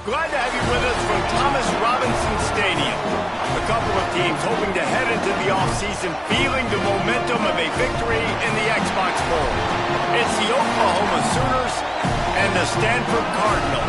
Glad to have you with us from Thomas Robinson Stadium. A couple of teams hoping to head into the offseason feeling the momentum of a victory in the Xbox Bowl. It's the Oklahoma Sooners and the Stanford Cardinal.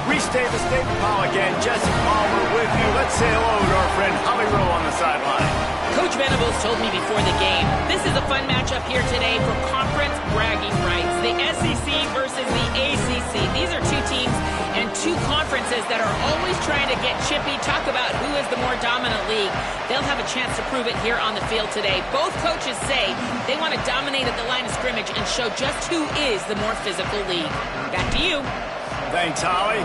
Reese Davis, David Pollack, and Jesse Palmer with you. Let's say hello to our friend Holly Rowe on the sideline. Coach Venables told me before the game, this is a fun matchup here today for conference bragging rights. The SEC versus the ACC. These are two teams and two conferences that are always trying to get chippy, talk about who is the more dominant league. They'll have a chance to prove it here on the field today. Both coaches say they want to dominate at the line of scrimmage and show just who is the more physical league. Back to you. Thanks, Holly.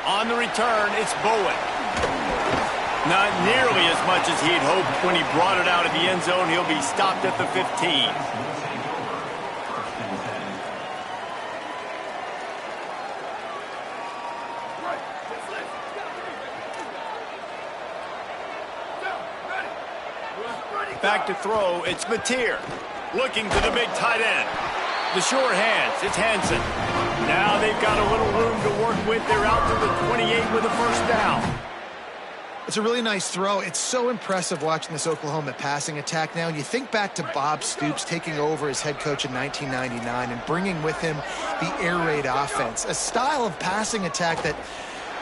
On the return, it's Bowen. Not nearly as much as he'd hoped when he brought it out of the end zone. He'll be stopped at the 15. Back to throw, it's Mateer. Looking to the big tight end. The short hands, it's Hansen. Now they've got a little room to work with. They're out to the 28 with a first down. It's a really nice throw. It's so impressive watching this Oklahoma passing attack now. You think back to Bob Stoops taking over as head coach in 1999 and bringing with him the air raid offense, a style of passing attack that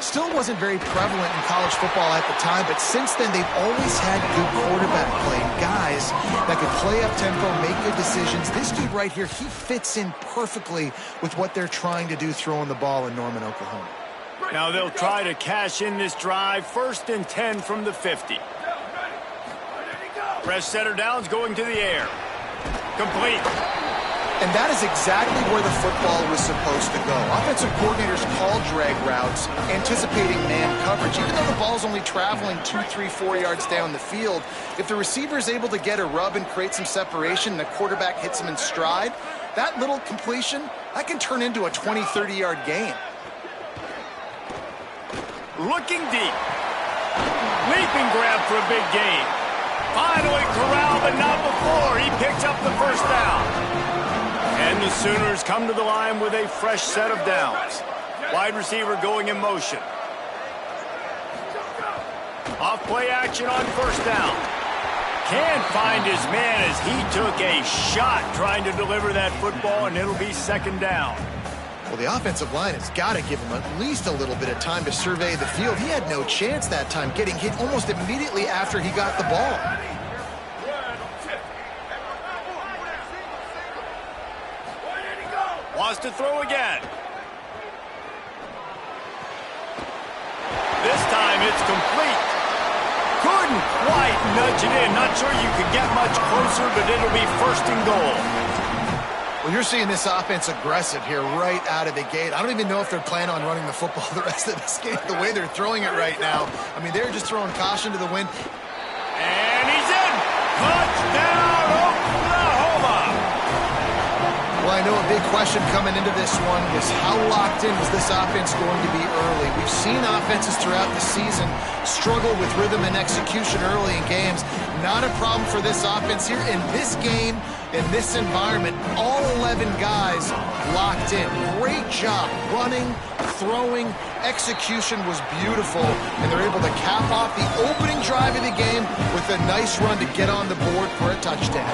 still wasn't very prevalent in college football at the time, but since then they've always had good quarterback play, guys that could play up tempo, make good decisions. This dude right here, he fits in perfectly with what they're trying to do throwing the ball in Norman, Oklahoma. Now they'll try to cash in this drive. 1st and 10 from the 50. Press center downs going to the air. Complete. And that is exactly where the football was supposed to go. Offensive coordinators call drag routes, anticipating man coverage. Even though the ball's only traveling 2, 3, 4 yards down the field, if the receiver is able to get a rub and create some separation and the quarterback hits him in stride, that little completion, that can turn into a 20, 30-yard gain. Looking deep. Leaping grab for a big gain. Finally corralled, but not before. He picks up the first down. And the Sooners come to the line with a fresh set of downs. Wide receiver going in motion. Off play action on first down. Can't find his man as he took a shot trying to deliver that football, and it'll be 2nd down. Well, the offensive line has got to give him at least a little bit of time to survey the field. He had no chance that time, getting hit almost immediately after he got the ball. Wants to throw again. This time it's complete. Couldn't quite nudge it in. Not sure you could get much closer, but it'll be 1st and goal. Well, you're seeing this offense aggressive here right out of the gate. I don't even know if they're planning on running the football the rest of this game, the way they're throwing it right now. I mean, they're just throwing caution to the wind. And he's in! Touchdown, Oklahoma! Well, I know a big question coming into this one was how locked in was this offense going to be early? We've seen offenses throughout the season struggle with rhythm and execution early in games. Not a problem for this offense here. In this game, in this environment, all 11 guys locked in. Great job running, throwing, execution was beautiful, and they're able to cap off the opening drive of the game with a nice run to get on the board for a touchdown.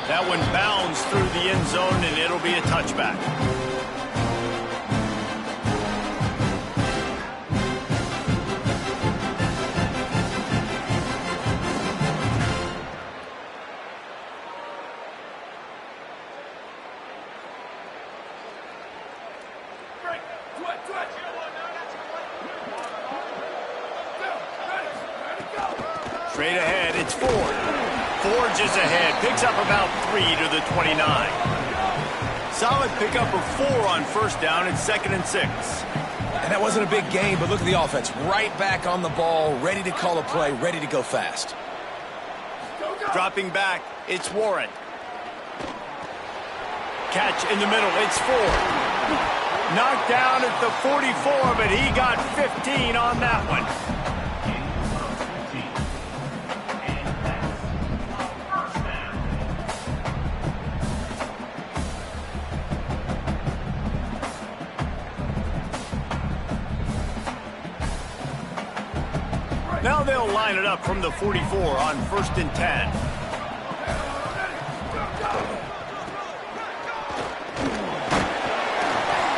That one bounds through the end zone, and it'll be a touchback. Straight ahead, it's Ford. Forges ahead, picks up about 3 to the 29. Solid pickup of 4 on first down and 2nd and 6. And that wasn't a big gain, but look at the offense. Right back on the ball, ready to call a play, ready to go fast. Dropping back, it's Warren. Catch in the middle, it's Ford. Knocked down at the 44, but he got 15 on that one. Now they'll line it up from the 44 on 1st and 10.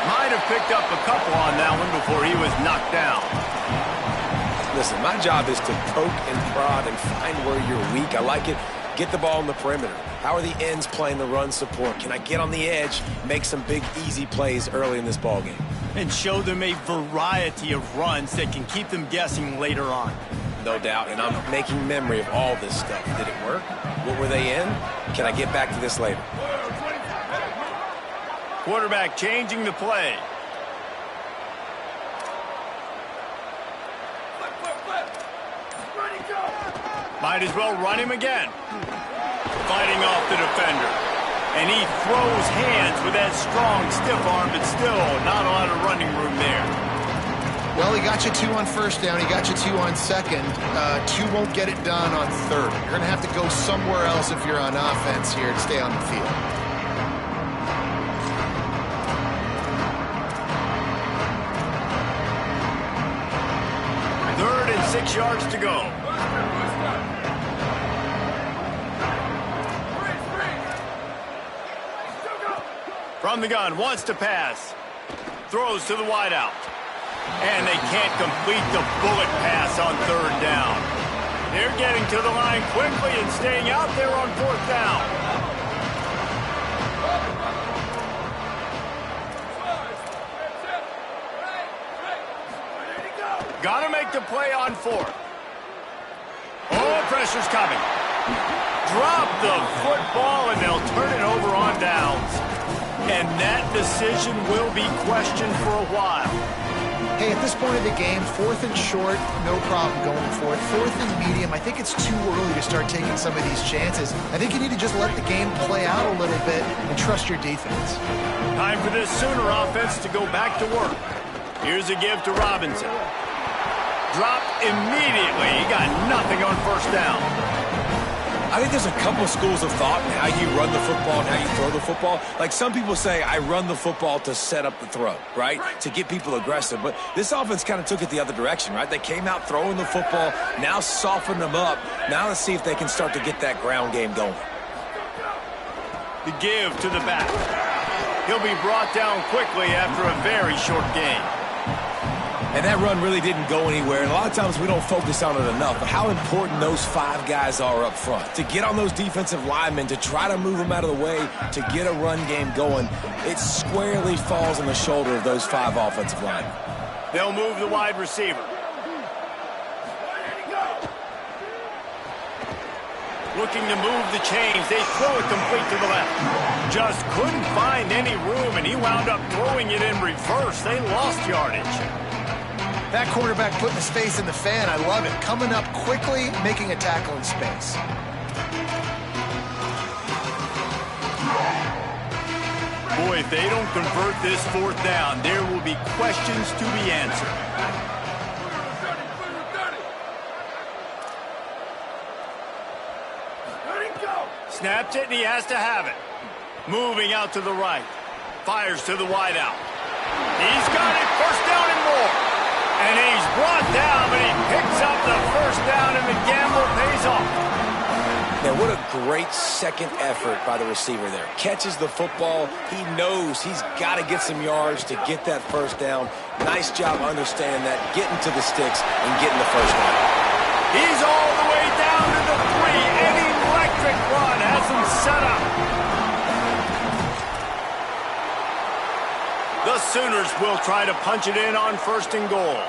Might have picked up a couple on that one before he was knocked down. Listen, my job is to poke and prod and find where you're weak. I like it. Get the ball in the perimeter. How are the ends playing the run support? Can I get on the edge, make some big, easy plays early in this ballgame? And show them a variety of runs that can keep them guessing later on. No doubt, and I'm making memory of all this stuff. Did it work? What were they in? Can I get back to this later? Quarterback changing the play. Might as well run him again. Fighting off the defender. And he throws hands with that strong, stiff arm, but still not a lot of running room there. Well, he got you 2 on 1st down. He got you 2 on 2nd. 2 won't get it done on 3rd. You're going to have to go somewhere else if you're on offense here to stay on the field. Third and 6 yards to go. From the gun, wants to pass. Throws to the wideout. And they can't complete the bullet pass on 3rd down. They're getting to the line quickly and staying out there on 4th down. Gotta make the play on 4th. Oh, pressure's coming. Drop the football and they'll turn it over on downs. And that decision will be questioned for a while. Hey, at this point of the game, 4th and short, no problem going for it. 4th and medium, I think it's too early to start taking some of these chances. I think you need to just let the game play out a little bit and trust your defense. Time for this Sooner offense to go back to work. Here's a give to Robinson. Dropped immediately. He got nothing on 1st down. I think there's a couple schools of thought in how you run the football and how you throw the football. Like some people say, I run the football to set up the throw, right? To get people aggressive. But this offense kind of took it the other direction, right? They came out throwing the football, now soften them up. Now let's see if they can start to get that ground game going. The give to the back. He'll be brought down quickly after a very short game. And that run really didn't go anywhere. And a lot of times we don't focus on it enough. But how important those 5 guys are up front. To get on those defensive linemen, to try to move them out of the way, to get a run game going, it squarely falls on the shoulder of those 5 offensive linemen. They'll move the wide receiver. Looking to move the chains. They throw it complete to the left. Just couldn't find any room, and he wound up throwing it in reverse. They lost yardage. That quarterback putting his face in the fan, I love it. Coming up quickly, making a tackle in space. Boy, if they don't convert this 4th down, there will be questions to be answered. Snaps it, and he has to have it. Moving out to the right. Fires to the wideout. He's got it. 1st down and more. And he's brought down, but he picks up the 1st down, and the gamble pays off. Now, what a great second effort by the receiver there. Catches the football. He knows he's got to get some yards to get that 1st down. Nice job understanding that, getting to the sticks and getting the 1st down. He's all the way down to the 3. An electric run has him set up. The Sooners will try to punch it in on 1st and goal.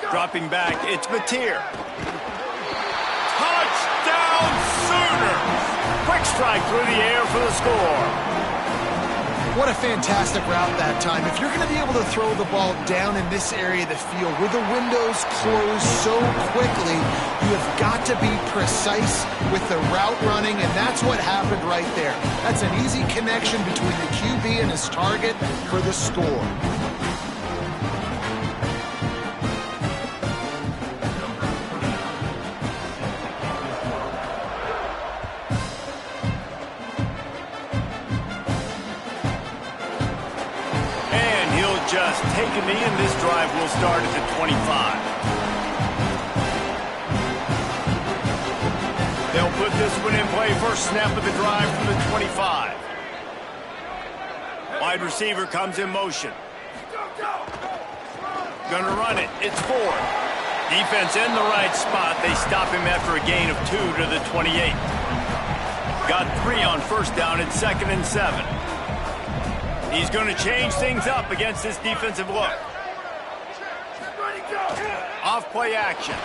Dropping back, it's Mateer. Touchdown Sooners! Quick strike through the air for the score. What a fantastic route that time. If you're going to be able to throw the ball down in this area of the field where the windows close so quickly, you have got to to be precise with the route running, and that's what happened right there. That's an easy connection between the QB and his target for the score. Just take a knee, and this drive will start at the 25. They'll put this one in play. First snap of the drive from the 25. Wide receiver comes in motion. Gonna run it. It's Ford. Defense in the right spot. They stop him after a gain of 2 to the 28. Got 3 on first down at 2nd and 7. He's going to change things up against this defensive look. Off play action.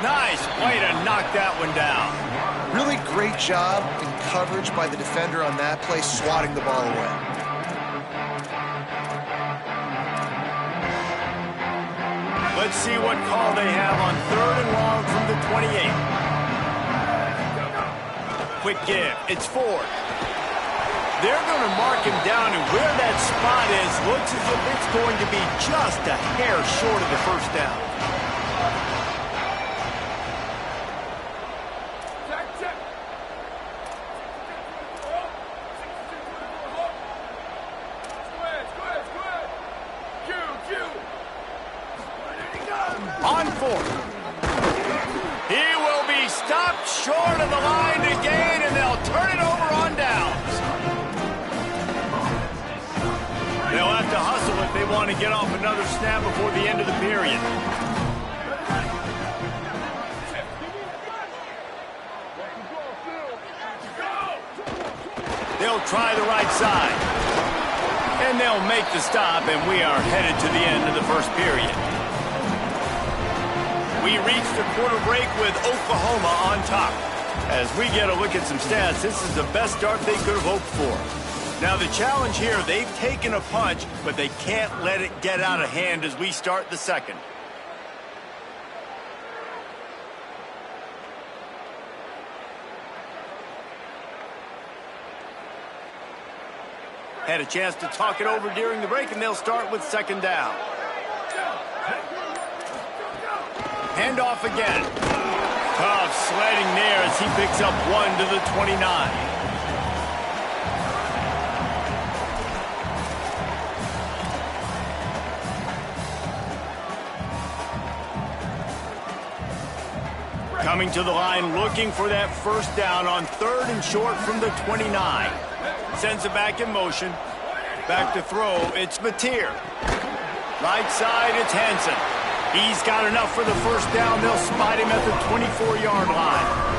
Nice play to knock that one down. Really great job in coverage by the defender on that play, swatting the ball away. Let's see what call they have on 3rd and long from the 28. Quick give. It's Ford. They're going to mark him down, and where that spot is looks as if it's going to be just a hair short of the first down. On 4th. He will be stopped short of the line to gain, and they'll turn it over on downs. They'll have to hustle if they want to get off another snap before the end of the period. They'll try the right side. And they'll make the stop, and we are headed to the end of the first period. We reach the quarter break with Oklahoma on top. As we get a look at some stats, this is the best start they could have hoped for. Now the challenge here, they've taken a punch, but they can't let it get out of hand as we start the second. Had a chance to talk it over during the break, and they'll start with 2nd down. Handoff again. Tough sledding there as he picks up 1 to the 29. Coming to the line, looking for that first down on 3rd and short from the 29. Sends it back in motion. Back to throw, it's Mateer. Right side, it's Henson. He's got enough for the first down. They'll spot him at the 24-yard line.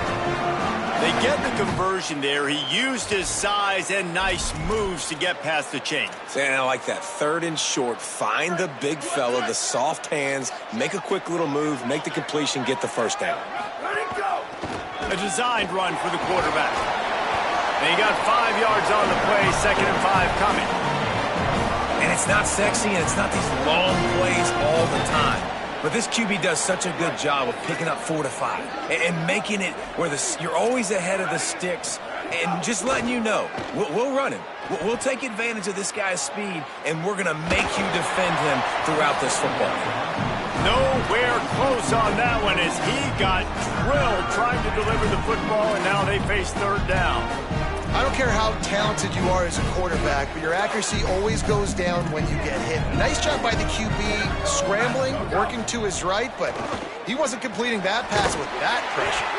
They get the conversion there. He used his size and nice moves to get past the chain. And I like that. 3rd and short. Find the big fella, the soft hands, make a quick little move, make the completion, get the first down. A designed run for the quarterback. And he got 5 yards on the play, 2nd and 5 coming. And it's not sexy, and it's not these long plays all the time. But this QB does such a good job of picking up 4 to 5 and making it where you're always ahead of the sticks and just letting you know, we'll run him. We'll take advantage of this guy's speed, and we're going to make you defend him throughout this football game. Nowhere close on that one as he got drilled trying to deliver the football, and now they face 3rd down. I don't care how talented you are as a quarterback, but your accuracy always goes down when you get hit. Nice job by the QB scrambling, working to his right, but he wasn't completing that pass with that pressure.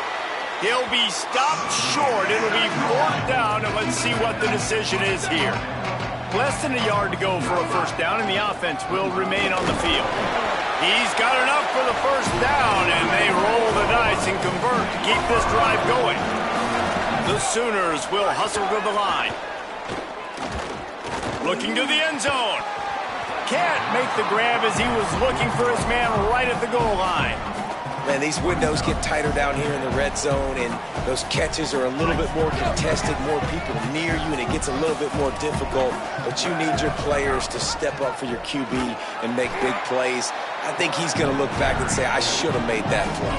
He'll be stopped short. It'll be 4th down, and let's see what the decision is here. Less than a yard to go for a first down, and the offense will remain on the field. He's got enough for the first down, and they roll the dice and convert to keep this drive going. The Sooners will hustle to the line. Looking to the end zone. Can't make the grab as he was looking for his man right at the goal line. Man, these windows get tighter down here in the red zone, and those catches are a little bit more contested, more people near you, and it gets a little bit more difficult. But you need your players to step up for your QB and make big plays. I think he's going to look back and say, I should have made that play.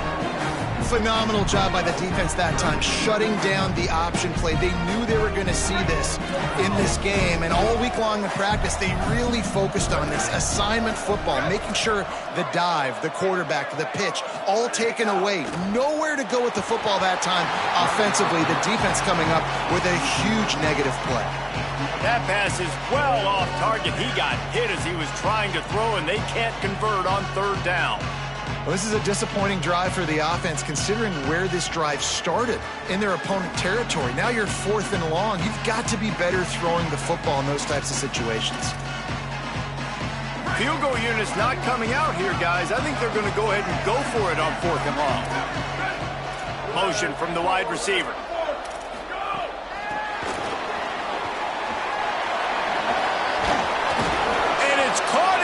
Phenomenal job by the defense that time, shutting down the option play. They knew they were going to see this in this game, and all week long in practice, they really focused on this assignment football, making sure the dive, the quarterback, the pitch, all taken away. Nowhere to go with the football that time offensively. The defense coming up with a huge negative play. That pass is well off target. He got hit as he was trying to throw, and they can't convert on third down. Well, this is a disappointing drive for the offense, considering where this drive started in their opponent territory. Now you're 4th and long. You've got to be better throwing the football in those types of situations. Field goal unit's not coming out here, guys. I think they're going to go ahead and go for it on 4th and long. Motion from the wide receiver.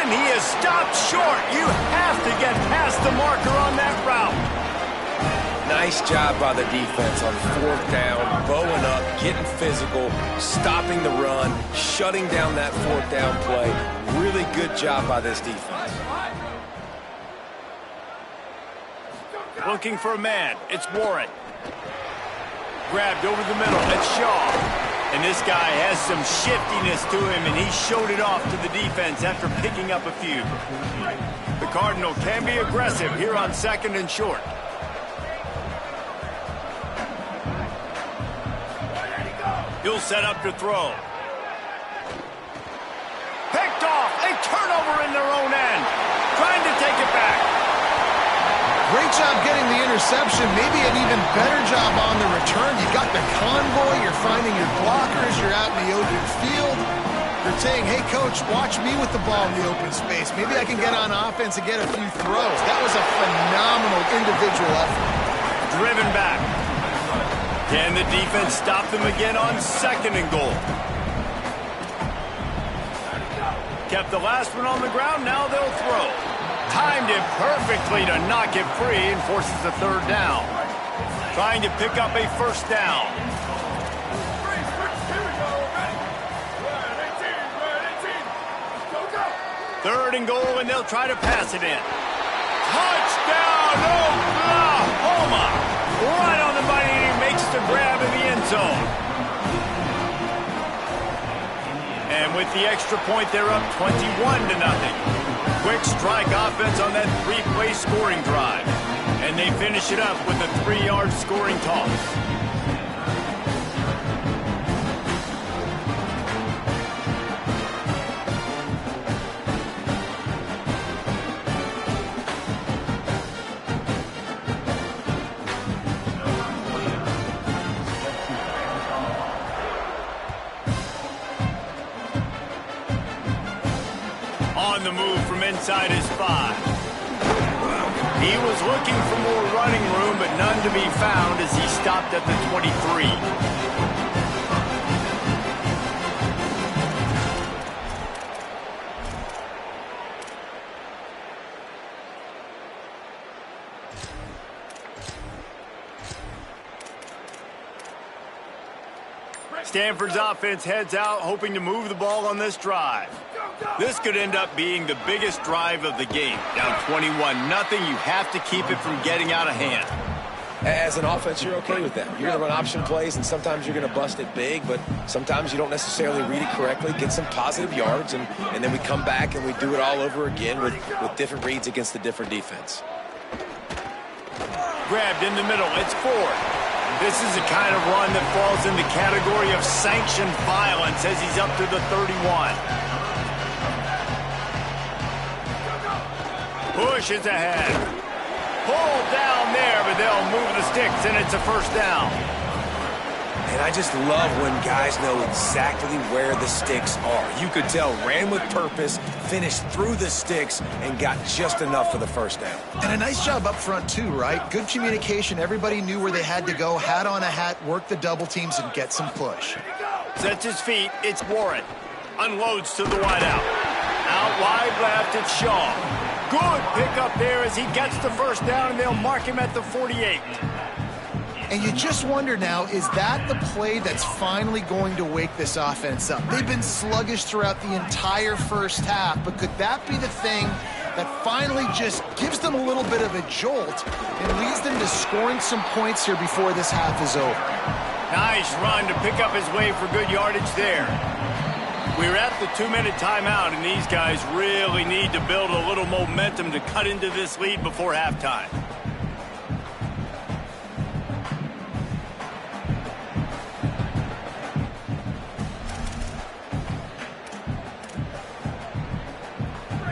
He is stopped short. You have to get past the marker on that route. Nice job by the defense on 4th down, bowing up, getting physical, stopping the run, shutting down that 4th down play. Really good job by this defense. Looking for a man. It's Warren. Grabbed over the middle. It's Shaw. And this guy has some shiftiness to him, and he showed it off to the defense after picking up a few. The Cardinal can be aggressive here on 2nd and short. He'll set up to throw. Picked off. A turnover in their own end. Trying to take it back. Great job getting the interception, maybe an even better job on the return. You got the convoy, you're finding your blockers, you're out in the open field. You're saying, hey, coach, watch me with the ball in the open space. Maybe I can get on offense and get a few throws. That was a phenomenal individual effort. Driven back. Can the defense stop them again on 2nd and goal? Kept the last one on the ground, now they'll throw. Timed it perfectly to knock it free and forces a 3rd down. Trying to pick up a 1st down. Third and goal, and they'll try to pass it in. Touchdown, Oklahoma! Right on the money, and he makes the grab in the end zone. And with the extra point, they're up 21-0. Quick strike offense on that 3-play scoring drive. And they finish it up with a 3-yard scoring toss. On the move from inside his 5. He was looking for more running room, but none to be found as he stopped at the 23. Stanford's offense heads out, hoping to move the ball on this drive. This could end up being the biggest drive of the game. Down 21-0, you have to keep it from getting out of hand. As an offense, you're okay with that. You're going to run option plays, and sometimes you're going to bust it big, but sometimes you don't necessarily read it correctly, get some positive yards, and then we come back and we do it all over again with different reads against the different defense. Grabbed in the middle. It's Ford. This is the kind of run that falls in the category of sanctioned violence as he's up to the 31. Pushes ahead. Pulled down there, but they'll move the sticks, and it's a 1st down. And I just love when guys know exactly where the sticks are. You could tell, ran with purpose, finished through the sticks, and got just enough for the 1st down. And a nice job up front, too, right? Good communication. Everybody knew where they had to go, hat on a hat, work the double teams, and get some push. Sets his feet. It's Warren. Unloads to the wide out. Out wide left, it's Shaw. Good pickup there as he gets the 1st down, and they'll mark him at the 48. And you just wonder now, is that the play that's finally going to wake this offense up? They've been sluggish throughout the entire 1st half, but could that be the thing that finally just gives them a little bit of a jolt and leads them to is scoring some points here before this half is over. Nice run to pick up his way for good yardage there. We're at the 2-minute timeout, and these guys really need to build a little momentum to cut into this lead before halftime.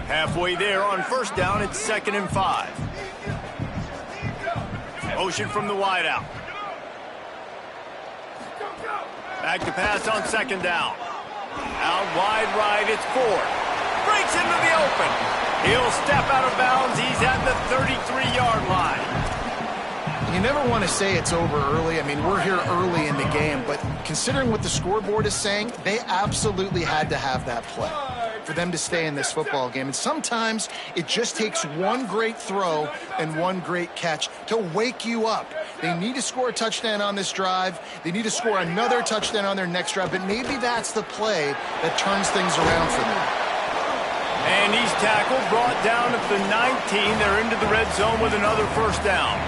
Halfway there on first down, it's 2nd and 5. Motion from the wideout. Back to pass on 2nd down. Out wide right, it's Ford. Breaks into the open. He'll step out of bounds. He's at the 33-yard line. You never want to say it's over early. I mean, we're here early in the game, but considering what the scoreboard is saying, they absolutely had to have that play for them to stay in this football game. And sometimes it just takes one great throw and one great catch to wake you up. They need to score a touchdown on this drive. They need to score another touchdown on their next drive, but maybe that's the play that turns things around for them. And he's tackled, brought down at the 19. They're into the red zone with another first down.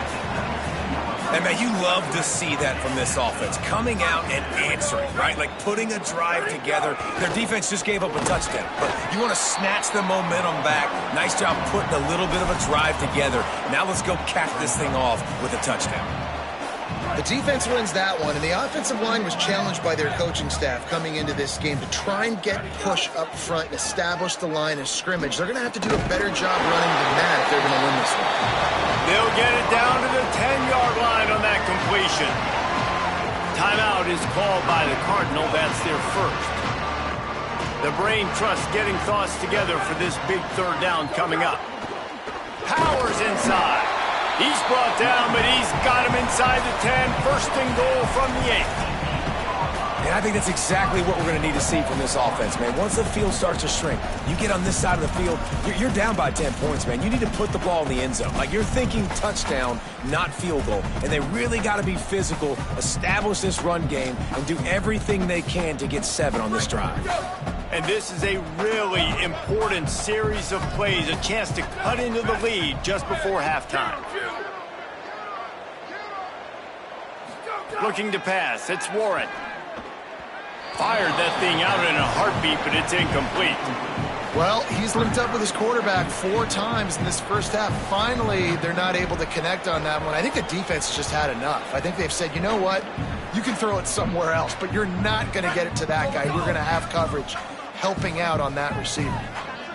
And, man, you love to see that from this offense, coming out and answering, right? Like putting a drive together. Their defense just gave up a touchdown, but you want to snatch the momentum back. Nice job putting a little bit of a drive together. Now let's go cap this thing off with a touchdown. The defense wins that one, and the offensive line was challenged by their coaching staff coming into this game to try and get push up front and establish the line of scrimmage. They're going to have to do a better job running than that if they're going to win this one. They'll get it down to the 10-yard line on that completion. Timeout is called by the Cardinal. That's their first. The brain trust getting thoughts together for this big third down coming up. Powers inside. He's brought down, but he's got him inside the 10. First and goal from the 8. And I think that's exactly what we're going to need to see from this offense, man. Once the field starts to shrink, you get on this side of the field, you're down by 10 points, man. You need to put the ball in the end zone. Like, you're thinking touchdown, not field goal. And they really got to be physical, establish this run game, and do everything they can to get 7 on this drive. And this is a really important series of plays, a chance to cut into the lead just before halftime. Looking to pass, it's Warren. Fired that thing out in a heartbeat, but it's incomplete. Well, he's linked up with his quarterback 4 times in this first half. Finally, they're not able to connect on that one. I think the defense has just had enough. I think they've said, you know what? You can throw it somewhere else, but you're not going to get it to that guy. We're going to have coverage helping out on that receiver.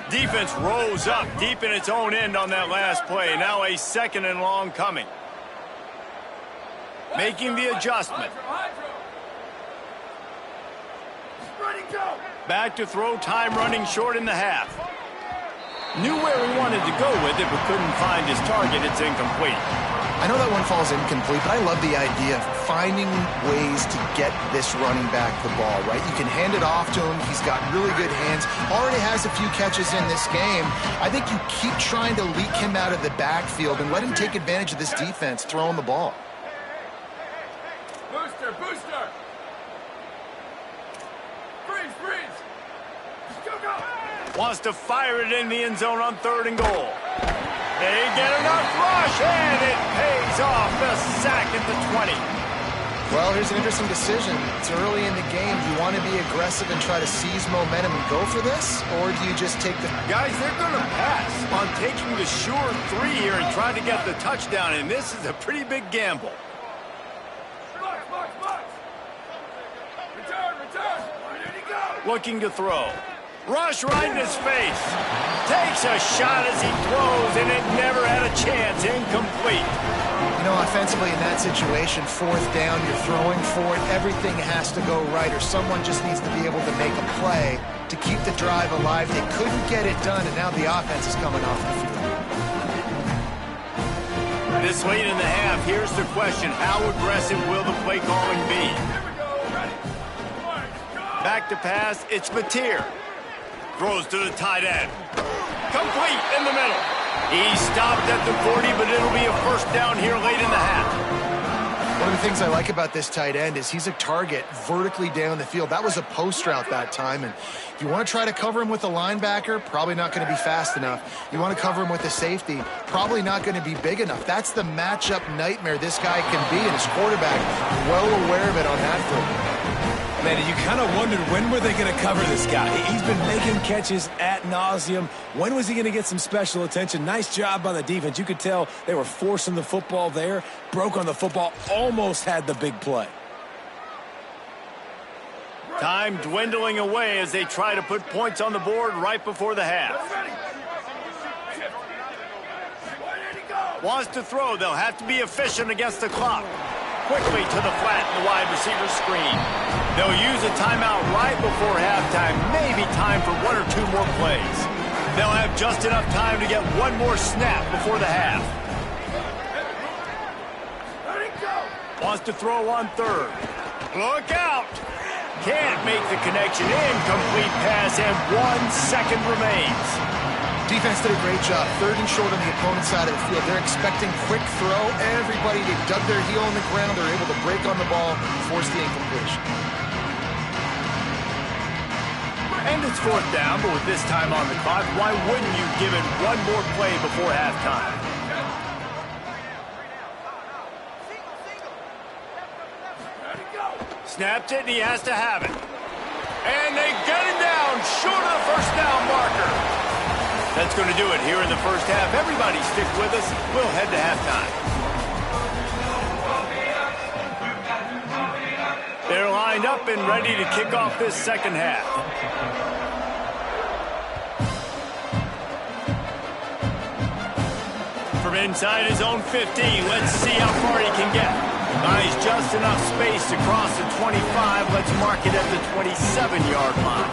Defense rose up deep in its own end on that last play. Now a 2nd and long coming. Making the adjustment. Back to throw, time running short in the half. Knew where he wanted to go with it, but couldn't find his target. It's incomplete. I know that one falls incomplete, but I love the idea of finding ways to get this running back the ball, right? You can hand it off to him. He's got really good hands. Already has a few catches in this game. I think you keep trying to leak him out of the backfield and let him take advantage of this defense throwing the ball. Booster, booster! Freeze, freeze! Go, go! Wants to fire it in the end zone on 3rd and goal. They get enough rush, and it pays off. The sack at the 20. Well, here's an interesting decision. It's early in the game. Do you want to be aggressive and try to seize momentum and go for this? Or do you just take the... Guys, they're going to pass on taking the sure 3 here and trying to get the touchdown, and this is a pretty big gamble. Box! Return! Ready to go! Looking to throw. Rush right in his face. Takes a shot as he throws, and it never had a chance. Incomplete. You know, offensively in that situation, 4th down, you're throwing for it. Everything has to go right, or someone just needs to be able to make a play to keep the drive alive. They couldn't get it done, and now the offense is coming off the field. This late in the half, here's the question. How aggressive will the play calling be? Back to pass, it's Mateer. Throws to the tight end. Complete in the middle. He stopped at the 40, but it'll be a first down here late in the half. One of the things I like about this tight end is he's a target vertically down the field. That was a post route that time, and you want to try to cover him with a linebacker, probably not going to be fast enough. You want to cover him with a safety, probably not going to be big enough. That's the matchup nightmare this guy can be, and his quarterback well aware of it on that foot. Man, you kind of wondered when were they going to cover this guy. He's been making catches ad nauseum. When was he going to get some special attention? Nice job by the defense. You could tell they were forcing the football there, broke on the football, almost had the big play. Time dwindling away as they try to put points on the board right before the half. Wants to throw. They'll have to be efficient against the clock. Quickly to the flat in the wide receiver screen. They'll use a timeout right before halftime. Maybe time for one or two more plays. They'll have just enough time to get one more snap before the half. Wants to throw on third. Look out! Can't make the connection. Incomplete pass, and 1 second remains. Defense did a great job. Third and short on the opponent's side of the field. They're expecting quick throw. Everybody, they dug their heel on the ground. They're able to break on the ball, force the incompletion. And it's fourth down, but with this time on the clock, why wouldn't you give it one more play before halftime? Snapped it, and he has to have it. And they get it down, short of the first down marker. That's going to do it here in the first half. Everybody stick with us. We'll head to halftime. They're lined up and ready to kick off this second half. From inside his own 15, let's see how far he can get. Nice, just enough space to cross the 25. Let's mark it at the 27-yard line.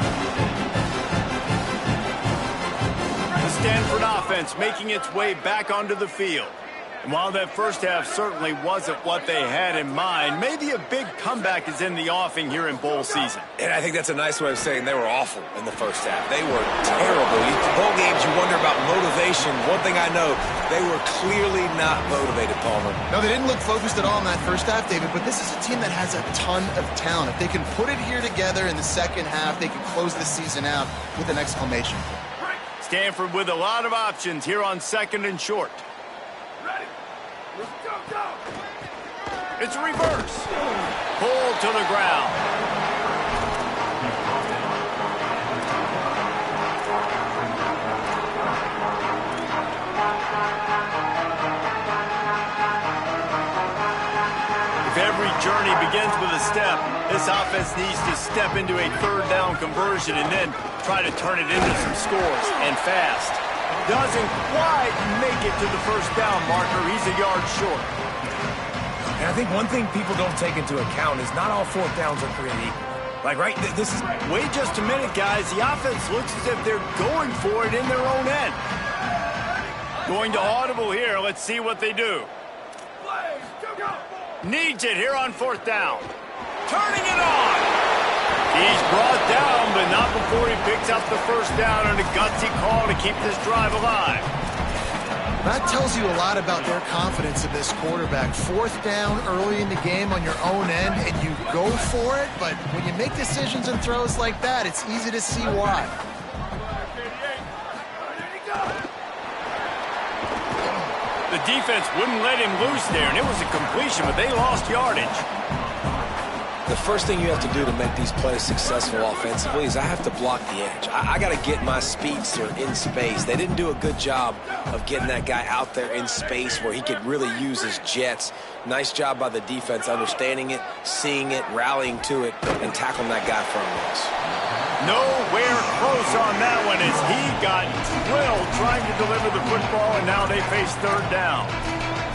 Stanford offense making its way back onto the field. And while that first half certainly wasn't what they had in mind, maybe a big comeback is in the offing here in bowl season. And I think that's a nice way of saying they were awful in the first half. They were terrible. Bowl games, you wonder about motivation. One thing I know, they were clearly not motivated, Palmer. No, they didn't look focused at all in that first half, David, but this is a team that has a ton of talent. If they can put it here together in the second half, they can close the season out with an exclamation point. Stanford with a lot of options here on second and short. Ready? Let's go! It's a reverse. Pulled to the ground. If every journey begins with a step, this offense needs to step into a third down conversion and then try to turn it into some scores, and fast. Doesn't quite make it to the first down marker. He's a yard short. And I think one thing people don't take into account is not all fourth downs are created equal. Like, right, this is... Wait just a minute, guys. The offense looks as if they're going for it in their own end. Going to audible here. Let's see what they do. Needs it here on fourth down. Turning it on. He's brought down, but not before he picks up the first down on a gutsy call to keep this drive alive. That tells you a lot about their confidence in this quarterback. Fourth down early in the game on your own end, and you go for it, but when you make decisions and throws like that, it's easy to see why. The defense wouldn't let him loose there, and it was a completion, but they lost yardage. The first thing you have to do to make these plays successful offensively is I have to block the edge. I got to get my speedster in space. They didn't do a good job of getting that guy out there in space where he could really use his jets. Nice job by the defense understanding it, seeing it, rallying to it, and tackling that guy for a loss. Nowhere close on that one as he got drilled trying to deliver the football, and now they face third down.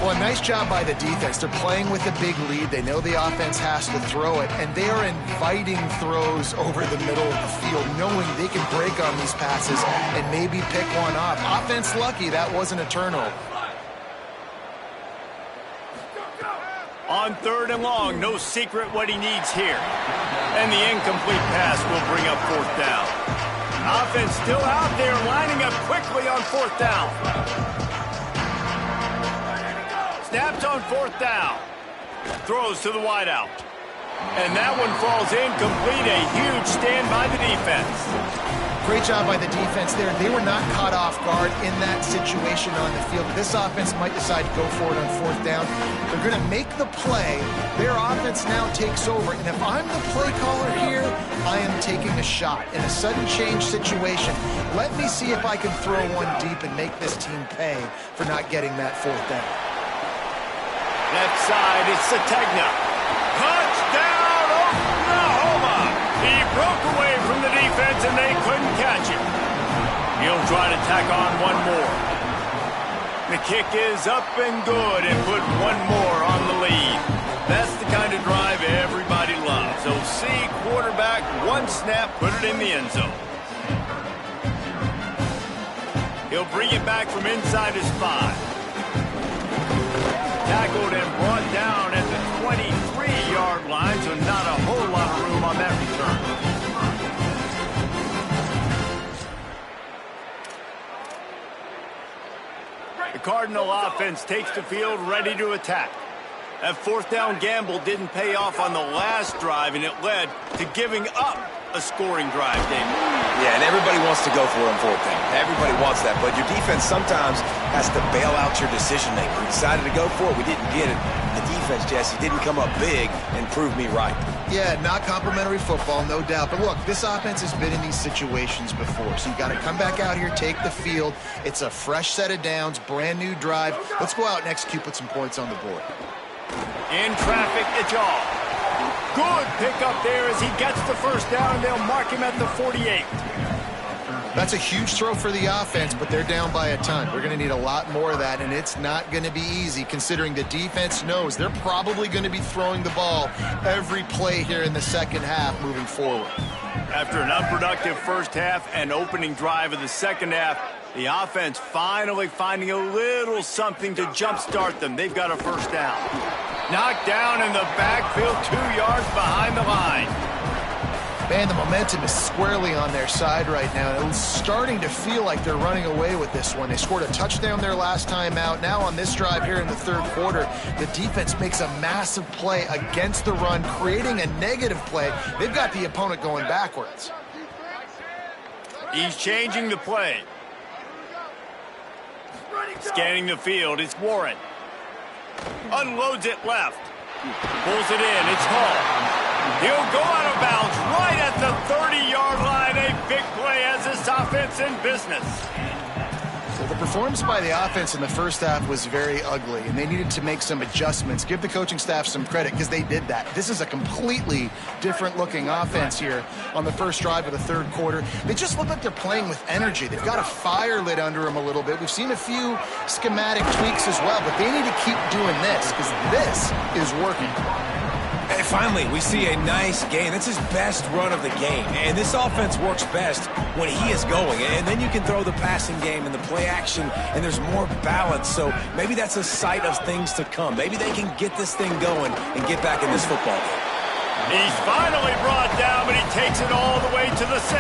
Well, a nice job by the defense. They're playing with a big lead. They know the offense has to throw it, and they are inviting throws over the middle of the field, knowing they can break on these passes and maybe pick one off. Offense lucky that wasn't a turnover. On third and long, no secret what he needs here. And the incomplete pass will bring up fourth down. Offense still out there, lining up quickly on fourth down. Snapped on fourth down. Throws to the wideout. And that one falls incomplete. A huge stand by the defense. Great job by the defense there. They were not caught off guard in that situation on the field. This offense might decide to go for it on fourth down. They're going to make the play. Their offense now takes over. And if I'm the play caller here, I am taking a shot. In a sudden change situation, let me see if I can throw one deep and make this team pay for not getting that fourth down. Left side, it's Sategna. Touchdown, Oklahoma! He broke away from the defense and they couldn't catch him. He'll try to tack on one more. The kick is up and good and put one more on the lead. That's the kind of drive everybody loves. OC quarterback, one snap, put it in the end zone. He'll bring it back from inside his 5. Tackled and brought down at the 23-yard line, so not a whole lot of room on that return. The Cardinal offense takes the field ready to attack. That fourth down gamble didn't pay off on the last drive, and it led to giving up a scoring drive, David. Yeah, and everybody wants to go for it on fourth down. Everybody wants that, but your defense sometimes has to bail out your decision-making. We decided to go for it. We didn't get it. The defense, Jesse, didn't come up big and prove me right. Yeah, not complimentary football, no doubt. But look, this offense has been in these situations before, so you got to come back out here, take the field. It's a fresh set of downs, brand new drive. Let's go out and execute, put some points on the board. In traffic, it's all. Good pickup there as he gets the first down, and they'll mark him at the 48. That's a huge throw for the offense, but they're down by a ton. We're going to need a lot more of that, and it's not going to be easy considering the defense knows they're probably going to be throwing the ball every play here in the second half moving forward. After an unproductive first half and opening drive of the second half, the offense finally finding a little something to jumpstart them. They've got a first down. Knocked down in the backfield, 2 yards behind the line. Man, the momentum is squarely on their side right now. It's starting to feel like they're running away with this one. They scored a touchdown their last time out. Now on this drive here in the third quarter, the defense makes a massive play against the run, creating a negative play. They've got the opponent going backwards. He's changing the play. Scanning the field, it's Warren. Unloads it left. Pulls it in, it's Hall. He'll go out of bounds right at the 30-yard line. A big play has this offense in business. So the performance by the offense in the first half was very ugly, and they needed to make some adjustments. Give the coaching staff some credit because they did that. This is a completely different-looking offense here on the first drive of the third quarter. They just look like they're playing with energy. They've got a fire lit under them a little bit. We've seen a few schematic tweaks as well, but they need to keep doing this because this is working. And finally, we see a nice game. That's his best run of the game. And this offense works best when he is going. And then you can throw the passing game and the play action, and there's more balance. So maybe that's a sight of things to come. Maybe they can get this thing going and get back in this football game. He's finally brought down, but he takes it all the way to the 6.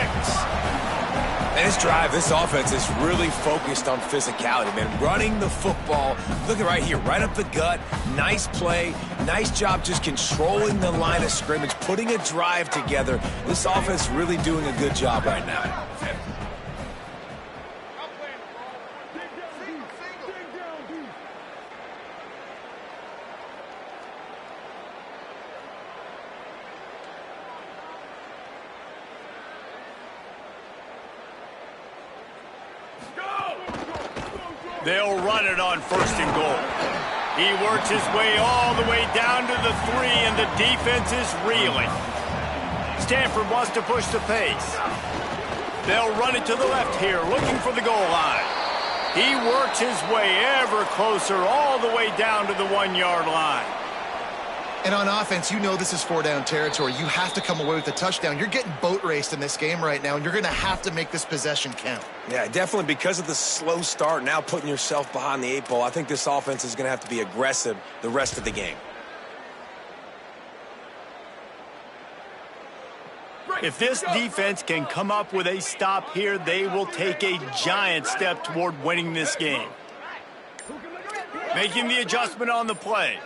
And this drive, this offense is really focused on physicality, man. Running the football. Look at right here, right up the gut. Nice play. Nice job just controlling the line of scrimmage, putting a drive together. This offense really doing a good job right now. They'll run it on first and goal. He works his way all the way down to the 3, and the defense is reeling. Stanford wants to push the pace. They'll run it to the left here, looking for the goal line. He works his way ever closer all the way down to the 1-yard line. And on offense, you know this is 4-down territory. You have to come away with a touchdown. You're getting boat raced in this game right now, and you're going to have to make this possession count. Yeah, definitely because of the slow start, now putting yourself behind the 8 ball, I think this offense is going to have to be aggressive the rest of the game. If this defense can come up with a stop here, they will take a giant step toward winning this game. Making the adjustment on the play.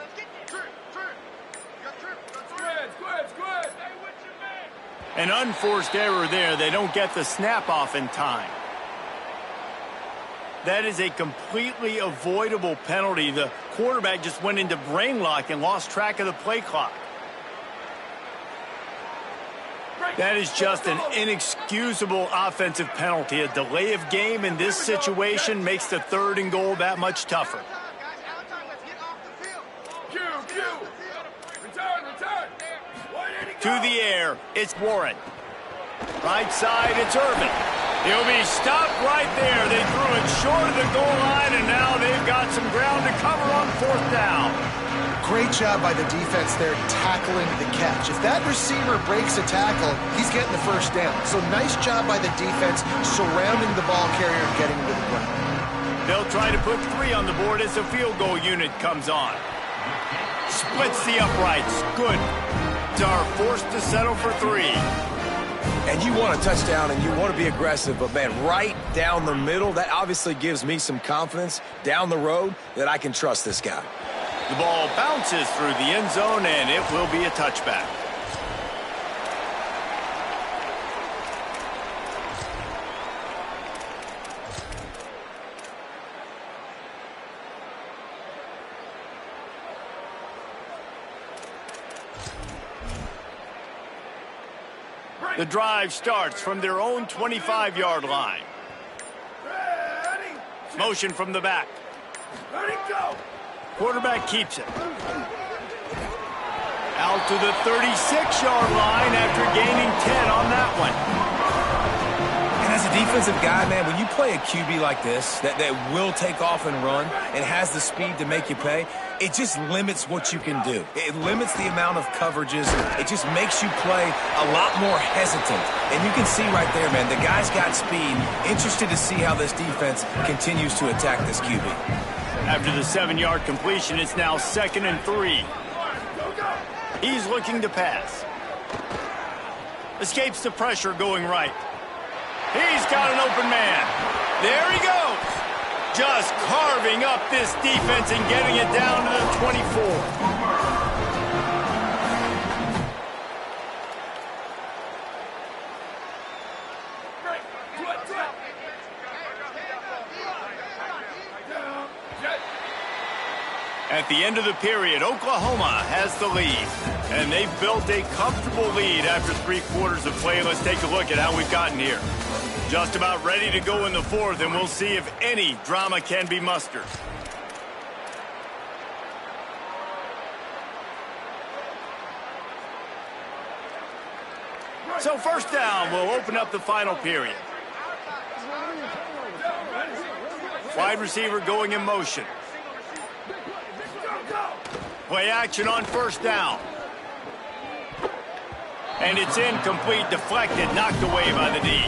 An unforced error there. They don't get the snap off in time. That is a completely avoidable penalty. The quarterback just went into brain lock and lost track of the play clock. That is just an inexcusable offensive penalty. A delay of game in this situation makes the 3rd and goal that much tougher. To the air, it's Warren. Right side, it's Irvin. He'll be stopped right there. They threw it short of the goal line, and now they've got some ground to cover on 4th down. Great job by the defense there tackling the catch. If that receiver breaks a tackle, he's getting the 1st down. So nice job by the defense surrounding the ball carrier and getting him to the ground. They'll try to put 3 on the board as the field goal unit comes on. Splits the uprights. Good. Are forced to settle for 3. And you want a touchdown and you want to be aggressive, but, man, right down the middle, that obviously gives me some confidence down the road that I can trust this guy. The ball bounces through the end zone, and it will be a touchback. The drive starts from their own 25-yard line. Motion from the back. Quarterback keeps it. Out to the 36-yard line after gaining 10 on that one. And as a defensive guy, man, when you play a QB like this that will take off and run and has the speed to make you pay, it just limits what you can do. It limits the amount of coverages. It just makes you play a lot more hesitant. And you can see right there, man, the guy's got speed. Interested to see how this defense continues to attack this QB. After the 7-yard completion, it's now 2nd and 3. He's looking to pass. Escapes the pressure going right. He's got an open man. There he goes. Just carving up this defense and getting it down to the 24. At the end of the period, Oklahoma has the lead. And they've built a comfortable lead after 3 quarters of play. Let's take a look at how we've gotten here. Just about ready to go in the 4th, and we'll see if any drama can be mustered. So 1st down will open up the final period. Wide receiver going in motion. Play action on 1st down. And it's incomplete, deflected, knocked away by the D.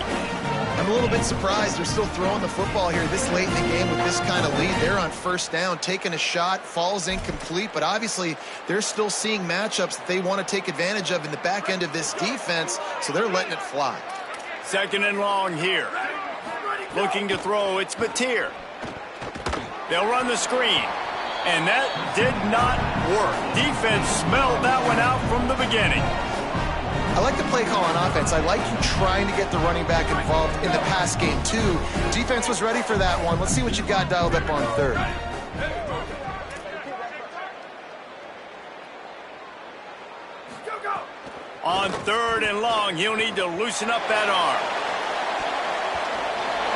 I'm a little bit surprised they're still throwing the football here this late in the game with this kind of lead. They're on 1st down, taking a shot, falls incomplete, but obviously they're still seeing matchups that they want to take advantage of in the back end of this defense, so they're letting it fly. 2nd and long here. Looking to throw, it's Mateer. They'll run the screen. And that did not work. Defense smelled that one out from the beginning. I like the play call on offense. I like you trying to get the running back involved in the pass game, too. Defense was ready for that one. Let's see what you got dialed up on 3rd. On 3rd and long, he'll need to loosen up that arm.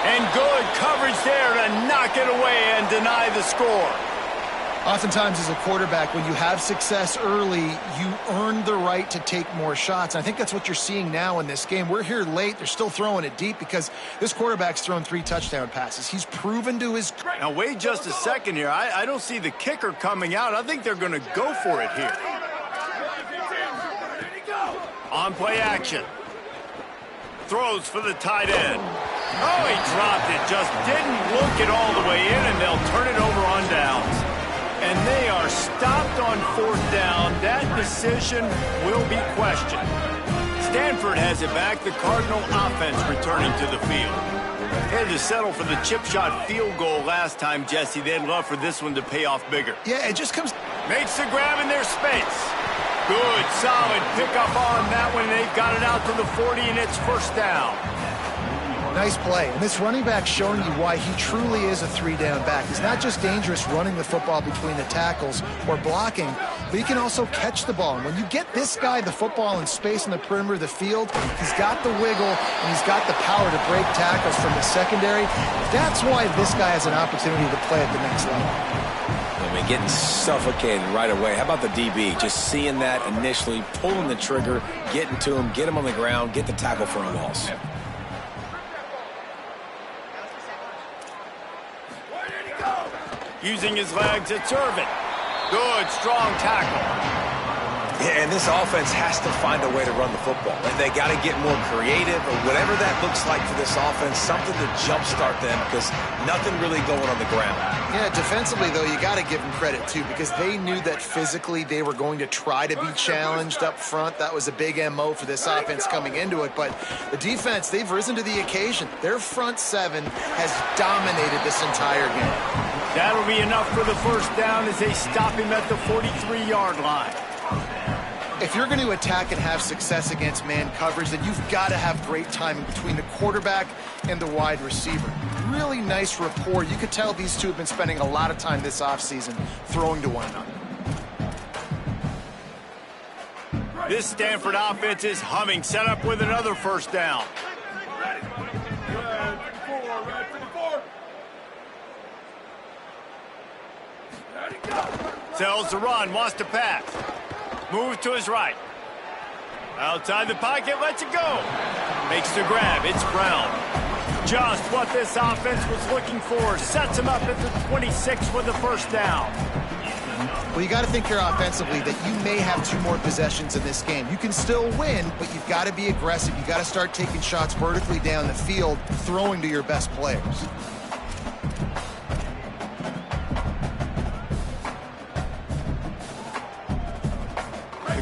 And good coverage there to knock it away and deny the score. Oftentimes as a quarterback, when you have success early, you earn the right to take more shots. And I think that's what you're seeing now in this game. We're here late. They're still throwing it deep because this quarterback's thrown 3 touchdown passes. He's proven to his... Now, wait just a second here. I don't see the kicker coming out. I think they're going to go for it here. On play action. Throws for the tight end. Oh, he dropped it. Just didn't look it all the way in, and they'll turn it over on downs. And they are stopped on 4th down. That decision will be questioned. Stanford has it back. The Cardinal offense returning to the field. They had to settle for the chip shot field goal last time, Jesse. They'd love for this one to pay off bigger. Yeah, it just comes... Makes the grab in their space. Good, solid pickup on that one. They've got it out to the 40, and it's first down. Nice play. And this running back showing you why he truly is a three-down back. He's not just dangerous running the football between the tackles or blocking, but he can also catch the ball. And when you get this guy the football in space in the perimeter of the field, he's got the wiggle and he's got the power to break tackles from the secondary. That's why this guy has an opportunity to play at the next level. I mean, getting suffocated right away. How about the DB? Just seeing that initially, pulling the trigger, getting to him, get him on the ground, get the tackle for a loss. Using his legs, it's Irvin. Good, strong tackle. Yeah, and this offense has to find a way to run the football. And they got to get more creative or whatever that looks like for this offense, something to jumpstart them because nothing really going on the ground. Yeah, defensively, though, you got to give them credit, too, because they knew that physically they were going to try to be challenged up front. That was a big MO for this offense coming into it. But the defense, they've risen to the occasion. Their front seven has dominated this entire game. That'll be enough for the first down as they stop him at the 43-yard line. If you're going to attack and have success against man coverage, then you've got to have great timing between the quarterback and the wide receiver. Really nice rapport. You could tell these two have been spending a lot of time this offseason throwing to one another. This Stanford offense is humming, set up with another first down. Sells the run, wants to pass. Moves to his right. Outside the pocket, lets it go. Makes the grab, it's Brown. Just what this offense was looking for. Sets him up at the 26 for the first down. Well, you got to think here offensively that you may have two more possessions in this game. You can still win, but you've got to be aggressive. You got to start taking shots vertically down the field, throwing to your best players.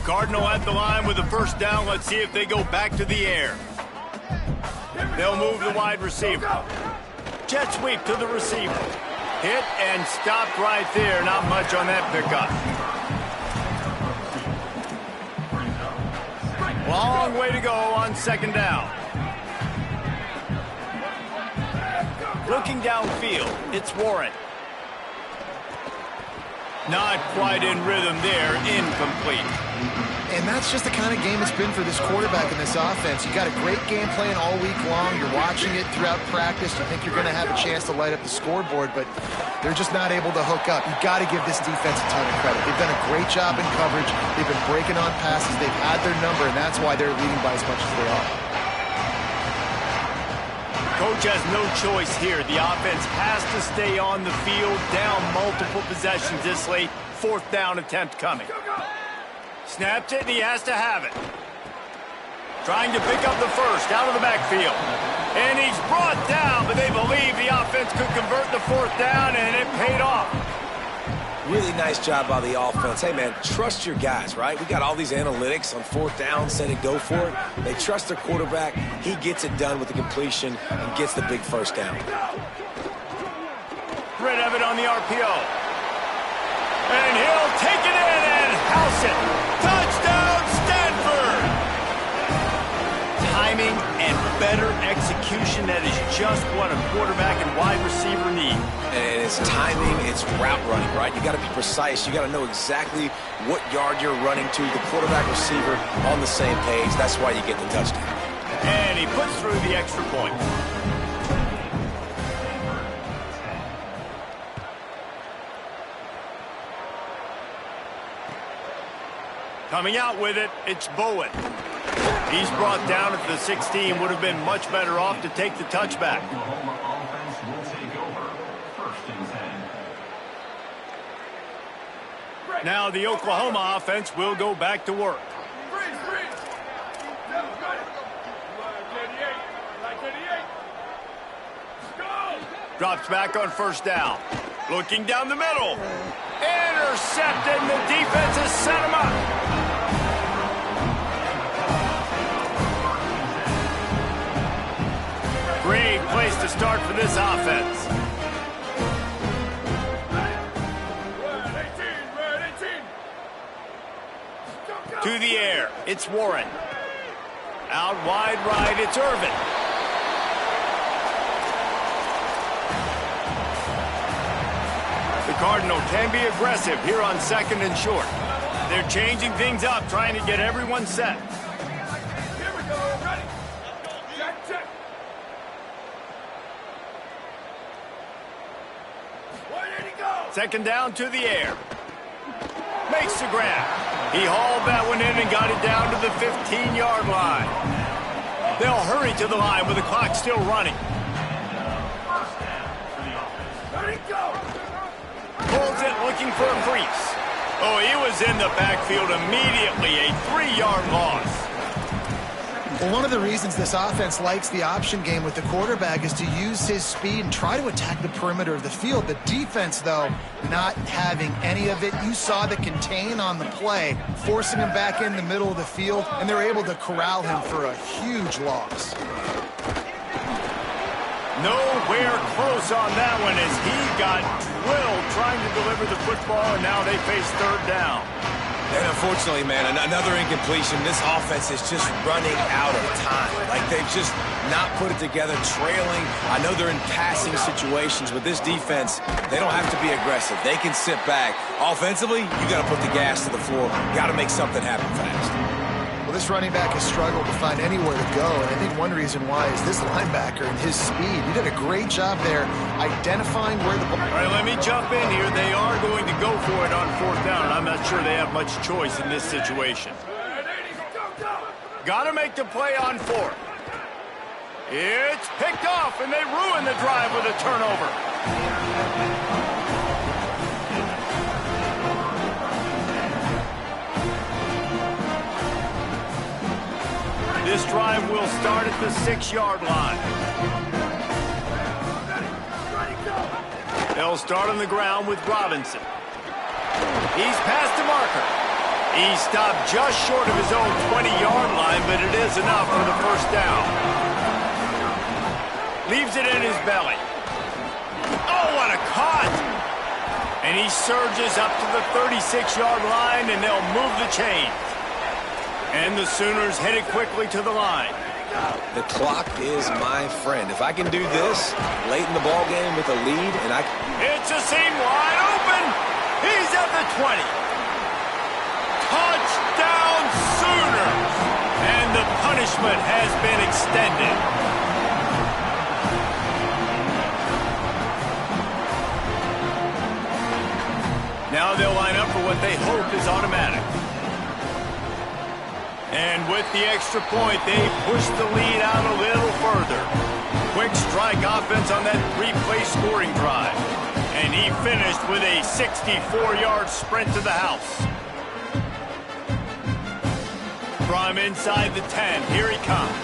Cardinal at the line with the first down. Let's see if they go back to the air. They'll move the wide receiver. Jet sweep to the receiver. Hit and stopped right there. Not much on that pickup. Long way to go on second down. Looking downfield, it's Warren. Not quite in rhythm there, incomplete. And that's just the kind of game it's been for this quarterback in this offense. You got a great game plan all week long. You're watching it throughout practice. You think you're going to have a chance to light up the scoreboard, but they're just not able to hook up. You got to give this defense a ton of credit. They've done a great job in coverage. They've been breaking on passes. They've had their number, and that's why they're leading by as much as they are. Coach has no choice here. The offense has to stay on the field, down multiple possessions this late. Fourth down attempt coming. Snaps it, and he has to have it. Trying to pick up the first out of the backfield. And he's brought down, but they believe the offense could convert the fourth down, and it paid off. Really nice job by the offense. Hey, man, trust your guys, right? We got all these analytics on fourth down, set it, go for it. They trust their quarterback. He gets it done with the completion and gets the big first down. Threat of it on the RPO. And he'll take it in and house it. Touchdown, Stanford! Timing and better execution, that is just what a quarterback and wide receiver need. And it's timing, it's route running, right? You got to be precise. You got to know exactly what yard you're running to. The quarterback receiver on the same page. That's why you get the touchdown. And he puts through the extra point. Coming out with it, it's Bowen. He's brought down at the 16. Would have been much better off to take the touchback. Now the Oklahoma offense will go back to work. Drops back on first down. Looking down the middle. Intercepted, and the defense has set him up. Great place to start for this offense. To the air, it's Warren. Out wide right, it's Irvin. The Cardinal can be aggressive here on 2nd and short. They're changing things up, trying to get everyone set. Here we go. Ready. Check, check. Where did he go? 2nd down to the air. Makes the grab. He hauled that one in and got it down to the 15-yard line. They'll hurry to the line with the clock still running. There he go. Pulls it looking for a crease. Oh, he was in the backfield immediately. A 3-yard loss. Well, one of the reasons this offense likes the option game with the quarterback is to use his speed and try to attack the perimeter of the field. The defense, though, not having any of it. You saw the contain on the play, forcing him back in the middle of the field, and they're able to corral him for a huge loss. Nowhere close on that one as he got drilled trying to deliver the football, and now they face 3rd down. And unfortunately, man, another incompletion. This offense is just running out of time. Like, they've just not put it together, trailing. I know they're in passing situations, but this defense, they don't have to be aggressive. They can sit back. Offensively, you got to put the gas to the floor. You got to make something happen fast. Well, this running back has struggled to find anywhere to go, and I think one reason why is this linebacker and his speed. He did a great job there identifying where the ball... All right, let me jump in here. They are going to go for it on 4th down. I'm not sure they have much choice in this situation. Got to make the play on 4th. It's picked off, and they ruin the drive with a turnover. This drive will start at the 6-yard line. They'll start on the ground with Robinson. He's past the marker. He stopped just short of his own 20-yard line, but it is enough for the 1st down. Leaves it in his belly. Oh, what a cut! And he surges up to the 36-yard line, and they'll move the chains. And the Sooners headed quickly to the line. The clock is my friend. If I can do this late in the ball game with a lead, and I... It's a seam wide open. He's at the 20. Touchdown Sooners. And the punishment has been extended. Now they'll line up for what they hope is automatic. And with the extra point, they push the lead out a little further. Quick strike offense on that 3-play scoring drive. And he finished with a 64-yard sprint to the house. From inside the 10, here he comes.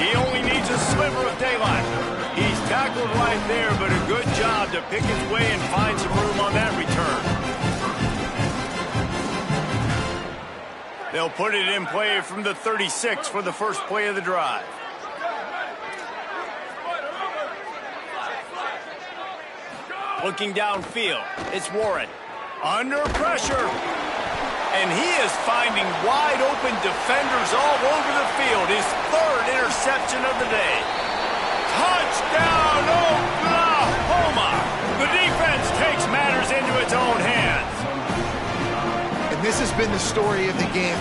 He only needs a sliver of daylight. He's tackled right there, but a good job to pick his way and find some room on that return. They'll put it in play from the 36 for the first play of the drive. Looking downfield, it's Warren. Under pressure. And he is finding wide open defenders all over the field. His 3rd interception of the day. Touchdown, Oklahoma! The defense takes matters into its own hands. And this has been the story of the game.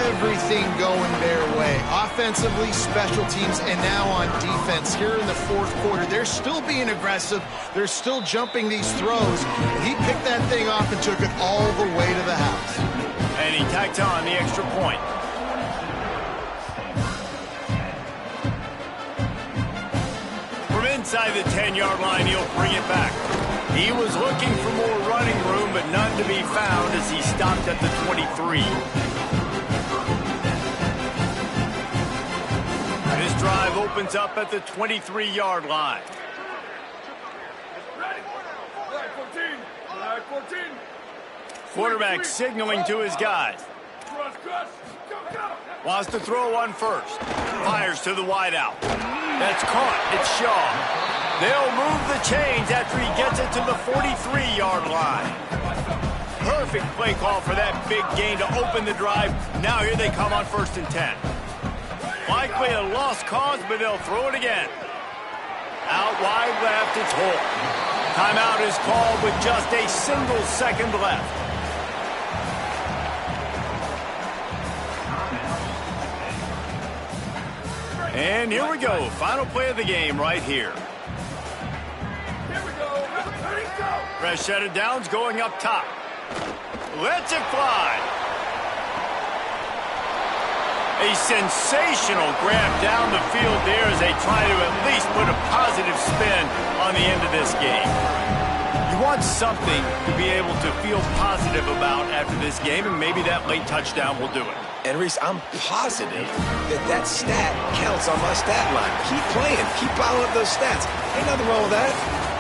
Everything going their way. Offensively, special teams, and now on defense. Here in the 4th quarter, they're still being aggressive. They're still jumping these throws. And he picked that thing off and took it all the way to the house. And he tacked on the extra point. From inside the 10-yard line, he'll bring it back. He was looking for more running room, but none to be found as he stopped at the 23. This drive opens up at the 23-yard line. Ready. Flag 14. Flag 14. Quarterback signaling to his guys. Cross, cross. Go, go. Wants to throw on 1st. Fires to the wideout. That's caught. It's Shaw. They'll move the chains after he gets it to the 43-yard line. perfect play call for that big gain to open the drive. Now here they come on 1st and 10. Likely a lost cause, but they'll throw it again. Out wide left, it's Holt. Timeout is called with just a single second left. And here we go. Final play of the game right here. Here we go. Ready, go. Rashad Downs going up top. Lets it fly. A sensational grab down the field there as they try to at least put a positive spin on the end of this game. You want something to be able to feel positive about after this game, and maybe that late touchdown will do it. And Reese, I'm positive that stat counts on my stat line. Keep playing. Keep piling up those stats. Ain't nothing wrong with that.